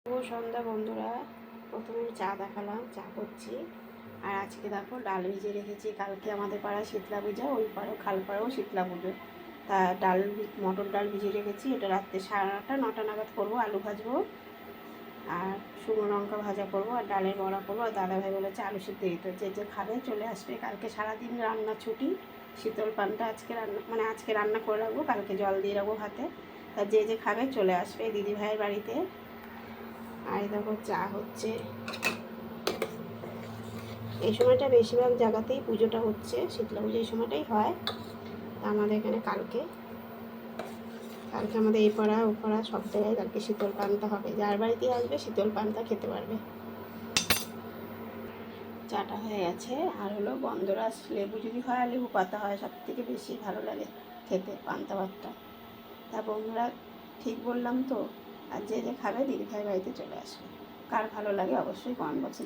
শুভ সন্ধ্যা বন্ধুরা। প্রথমে চা দেখালাম, চা করছি। আর আজকে দেখো ডাল ভিজিয়ে রেখেছি। কালকে আমাদের পাড়ায় শীতলা পূজা, ওই পাড়াও খালপাড়াও শীতলা পুজো। তা ডাল, মটর ডাল ভিজিয়ে রেখেছি। এটা রাত্রে 8:30 9টা নাগাদ করবো। আলু ভাজবো আর শুকনো লঙ্কা ভাজা করবো আর ডালের বড়া করবো। আর দাদাভাই বলেছে আলু সিদ্ধ দিতে, যে খাবে চলে আসবে। কালকে সারাদিন রান্না ছুটি। শীতল পানটা আজকে আজকে রান্না করে রাখবো, কালকে জল দিয়ে রাখবো ভাতে। তা যে খাবে চলে আসবে দিদিভাইয়ের বাড়িতে। আর দেখো চা হচ্ছে। এই সময়টা বেশিরভাগ জায়গাতেই পুজোটা হচ্ছে, শীতলা পুজো এই সময়টাই হয়। আমাদের এখানে কালকে আমাদের এই পাড়া ও পাড়া সব জায়গায় কালকে শীতল পান্তা হবে। যার বাড়িতেই আসবে শীতল পান্তা খেতে পারবে। চাটা হয়ে গেছে। আর হলো গন্ধরাজ লেবু যদি হয় আর লেবু পাতা হয়, সব থেকে বেশি ভালো লাগে খেতে পান্তা ভাতটা। তা বন্ধুরা, ঠিক বললাম তো? আর যে খাবে দিদিভাই বাড়িতে চলে আসবে। কার ভালো লাগে অবশ্যই কমেন্ট বক্সে